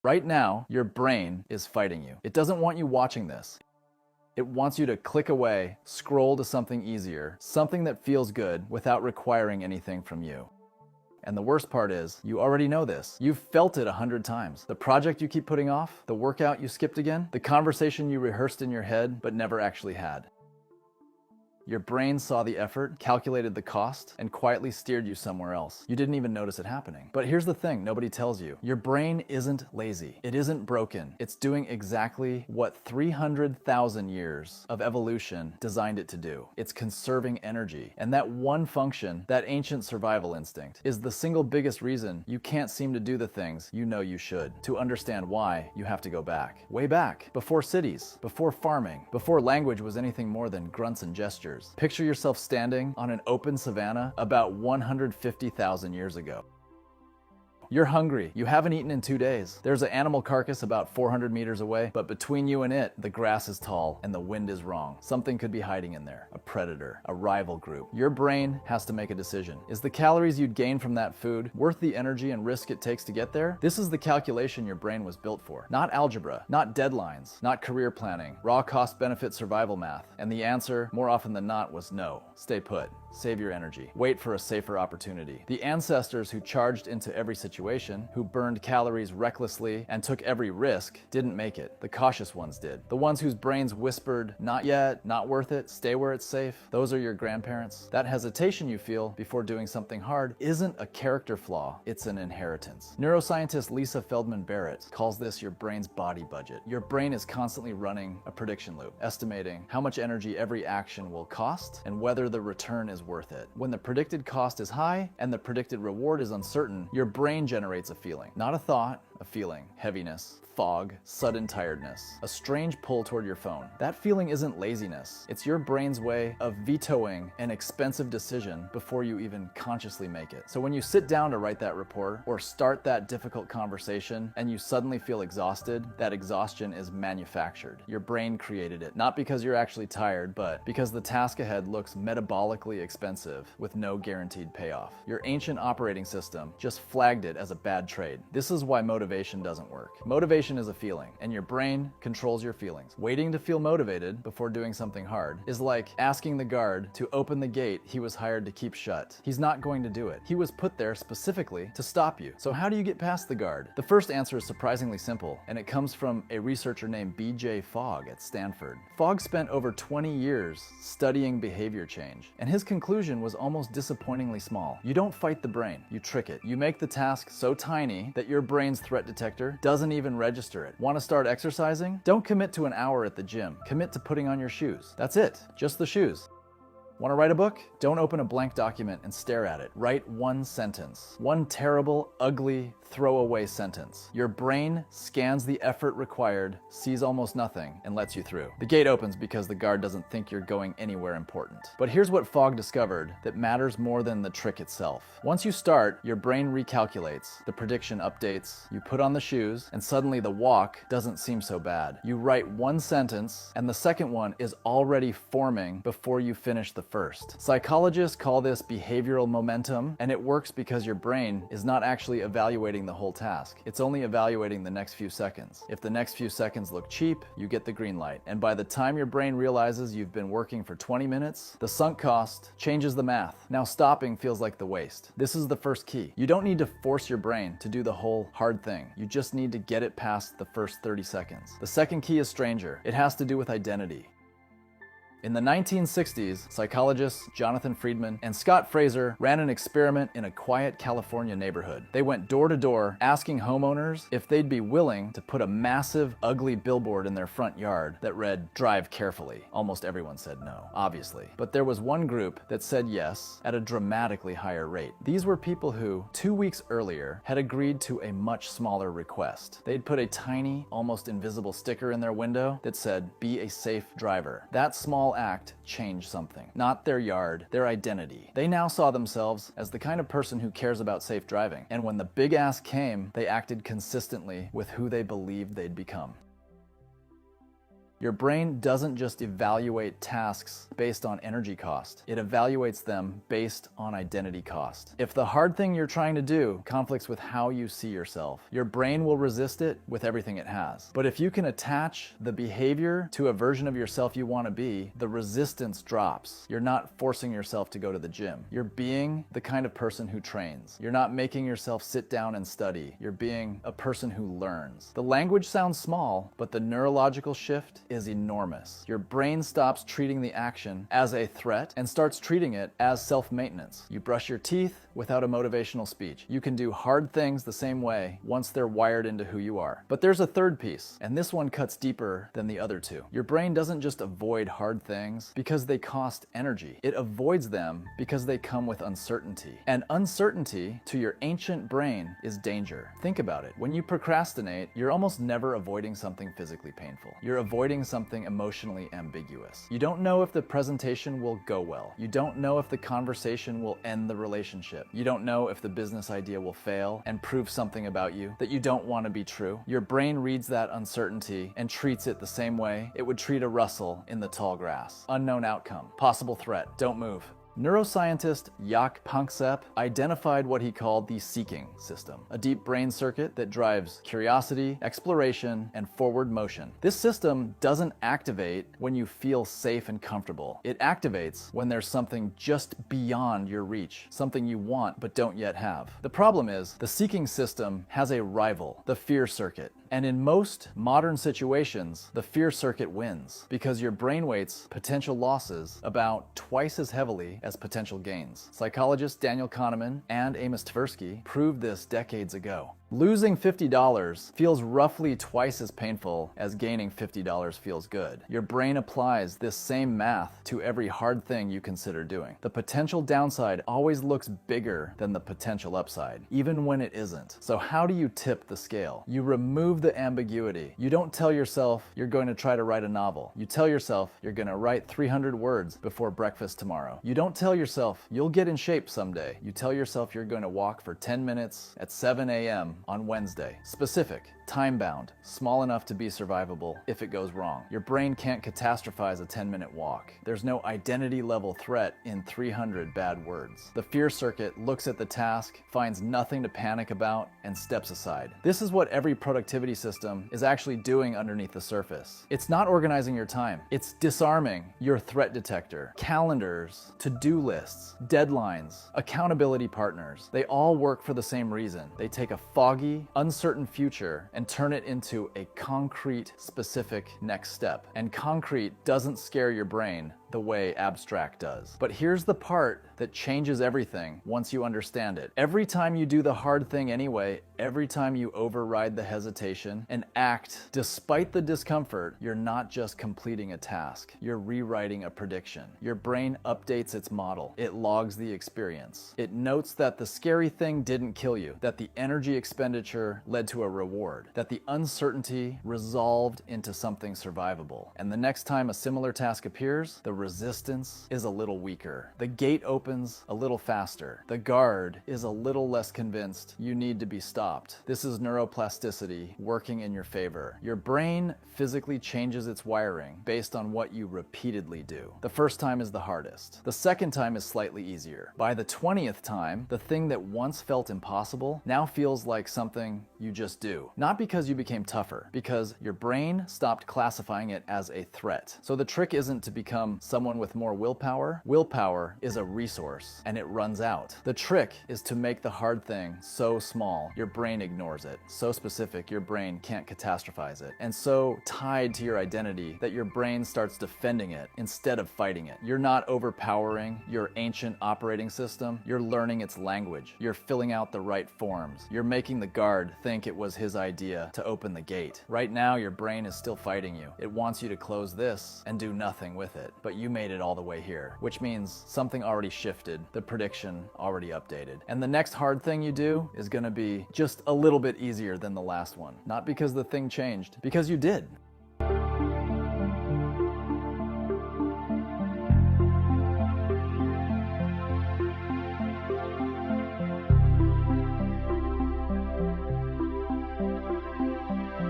Right now, your brain is fighting you. It doesn't want you watching this. It wants you to click away, scroll to something easier, something that feels good without requiring anything from you. And the worst part is, you already know this. You've felt it 100 times. The project you keep putting off, the workout you skipped again, the conversation you rehearsed in your head but never actually had. Your brain saw the effort, calculated the cost, and quietly steered you somewhere else. You didn't even notice it happening. But here's the thing nobody tells you. Your brain isn't lazy. It isn't broken. It's doing exactly what 300,000 years of evolution designed it to do. It's conserving energy. And that one function, that ancient survival instinct, is the single biggest reason you can't seem to do the things you know you should. To understand why, you have to go back. Way back. Before cities. Before farming. Before language was anything more than grunts and gestures. Picture yourself standing on an open savanna about 150,000 years ago. You're hungry. You haven't eaten in 2 days. There's an animal carcass about 400 meters away, but between you and it, the grass is tall and the wind is wrong. Something could be hiding in there. A predator, a rival group. Your brain has to make a decision. Is the calories you'd gain from that food worth the energy and risk it takes to get there? This is the calculation your brain was built for. Not algebra, not deadlines, not career planning, raw cost-benefit survival math. And the answer, more often than not, was no. Stay put. Save your energy. Wait for a safer opportunity. The ancestors who charged into every situation, who burned calories recklessly and took every risk, didn't make it. The cautious ones did. The ones whose brains whispered, not yet, not worth it, stay where it's safe, those are your grandparents. That hesitation you feel before doing something hard isn't a character flaw, it's an inheritance. Neuroscientist Lisa Feldman Barrett calls this your brain's body budget. Your brain is constantly running a prediction loop, estimating how much energy every action will cost and whether the return is worth it. When the predicted cost is high and the predicted reward is uncertain, your brain generates a feeling. Not a thought, a feeling. Heaviness, fog, sudden tiredness, a strange pull toward your phone. That feeling isn't laziness. It's your brain's way of vetoing an expensive decision before you even consciously make it. So when you sit down to write that report or start that difficult conversation and you suddenly feel exhausted, that exhaustion is manufactured. Your brain created it, not because you're actually tired, but because the task ahead looks metabolically expensive with no guaranteed payoff. Your ancient operating system just flagged it as a bad trade. This is why motivation doesn't work. Motivation is a feeling, and your brain controls your feelings. Waiting to feel motivated before doing something hard is like asking the guard to open the gate he was hired to keep shut. He's not going to do it. He was put there specifically to stop you. So how do you get past the guard? The first answer is surprisingly simple, and it comes from a researcher named BJ Fogg at Stanford. Fogg spent over 20 years studying behavior change, and his conclusion was almost disappointingly small. You don't fight the brain, you trick it. You make the task so tiny that your brain's threat detector doesn't even register it. Want to start exercising? Don't commit to an hour at the gym. Commit to putting on your shoes. That's it. Just the shoes. Want to write a book? Don't open a blank document and stare at it. Write one sentence. One terrible, ugly, throwaway sentence. Your brain scans the effort required, sees almost nothing, and lets you through. The gate opens because the guard doesn't think you're going anywhere important. But here's what Fogg discovered that matters more than the trick itself. Once you start, your brain recalculates, the prediction updates, you put on the shoes, and suddenly the walk doesn't seem so bad. You write one sentence, and the second one is already forming before you finish the first. Psychologists call this behavioral momentum, and it works because your brain is not actually evaluating the whole task. It's only evaluating the next few seconds. If the next few seconds look cheap, you get the green light. And by the time your brain realizes you've been working for 20 minutes, the sunk cost changes the math. Now stopping feels like the waste. This is the first key. You don't need to force your brain to do the whole hard thing. You just need to get it past the first 30 seconds. The second key is stranger. It has to do with identity. In the 1960s, psychologists Jonathan Freedman and Scott Fraser ran an experiment in a quiet California neighborhood. They went door to door asking homeowners if they'd be willing to put a massive, ugly billboard in their front yard that read, "Drive carefully." Almost everyone said no, obviously. But there was one group that said yes at a dramatically higher rate. These were people who, 2 weeks earlier, had agreed to a much smaller request. They'd put a tiny, almost invisible sticker in their window that said, "Be a safe driver." That small act changed something. Not their yard, their identity. They now saw themselves as the kind of person who cares about safe driving. And when the big ask came, they acted consistently with who they believed they'd become. Your brain doesn't just evaluate tasks based on energy cost. It evaluates them based on identity cost. If the hard thing you're trying to do conflicts with how you see yourself, your brain will resist it with everything it has. But if you can attach the behavior to a version of yourself you want to be, the resistance drops. You're not forcing yourself to go to the gym. You're being the kind of person who trains. You're not making yourself sit down and study. You're being a person who learns. The language sounds small, but the neurological shift is enormous. Your brain stops treating the action as a threat and starts treating it as self-maintenance. You brush your teeth without a motivational speech. You can do hard things the same way once they're wired into who you are. But there's a third piece, and this one cuts deeper than the other two. Your brain doesn't just avoid hard things because they cost energy. It avoids them because they come with uncertainty. And uncertainty, to your ancient brain, is danger. Think about it. When you procrastinate, you're almost never avoiding something physically painful. You're avoiding something emotionally ambiguous. You don't know if the presentation will go well. You don't know if the conversation will end the relationship. You don't know if the business idea will fail and prove something about you that you don't want to be true. Your brain reads that uncertainty and treats it the same way it would treat a rustle in the tall grass. Unknown outcome, possible threat, don't move. Neuroscientist Jaak Panksepp identified what he called the seeking system, a deep brain circuit that drives curiosity, exploration, and forward motion. This system doesn't activate when you feel safe and comfortable. It activates when there's something just beyond your reach, something you want but don't yet have. The problem is, the seeking system has a rival, the fear circuit. And in most modern situations, the fear circuit wins because your brain weights potential losses about twice as heavily as potential gains. Psychologists Daniel Kahneman and Amos Tversky proved this decades ago. Losing $50 feels roughly twice as painful as gaining $50 feels good. Your brain applies this same math to every hard thing you consider doing. The potential downside always looks bigger than the potential upside, even when it isn't. So how do you tip the scale? You remove the ambiguity. You don't tell yourself you're going to try to write a novel. You tell yourself you're going to write 300 words before breakfast tomorrow. You don't tell yourself you'll get in shape someday. You tell yourself you're going to walk for 10 minutes at 7 a.m. on Wednesday. Specific, time-bound, small enough to be survivable if it goes wrong. Your brain can't catastrophize a 10-minute walk. There's no identity-level threat in 300 bad words. The fear circuit looks at the task, finds nothing to panic about, and steps aside. This is what every productivity system is actually doing underneath the surface. It's not organizing your time. It's disarming your threat detector. Calendars, to-do lists, deadlines, accountability partners, they all work for the same reason. They take a foggy, uncertain future and turn it into a concrete, specific next step. And concrete doesn't scare your brain the way abstract does. But here's the part that changes everything once you understand it. Every time you do the hard thing anyway, every time you override the hesitation and act despite the discomfort, you're not just completing a task, you're rewriting a prediction. Your brain updates its model. It logs the experience. It notes that the scary thing didn't kill you, that the energy expenditure led to a reward, that the uncertainty resolved into something survivable. And the next time a similar task appears, the resistance is a little weaker. The gate opens a little faster. The guard is a little less convinced you need to be stopped. This is neuroplasticity working in your favor. Your brain physically changes its wiring based on what you repeatedly do. The first time is the hardest. The second time is slightly easier. By the 20th time, the thing that once felt impossible now feels like something you just do. Not because you became tougher, because your brain stopped classifying it as a threat. So the trick isn't to become someone with more willpower. Willpower is a resource and it runs out. The trick is to make the hard thing so small your brain ignores it, so specific your brain can't catastrophize it, and so tied to your identity that your brain starts defending it instead of fighting it. You're not overpowering your ancient operating system, you're learning its language. You're filling out the right forms. You're making the guard think it was his idea to open the gate. Right now your brain is still fighting you. It wants you to close this and do nothing with it, but you made it all the way here, which means something already shifted, the prediction already updated. And the next hard thing you do is gonna be just a little bit easier than the last one. Not because the thing changed, because you did.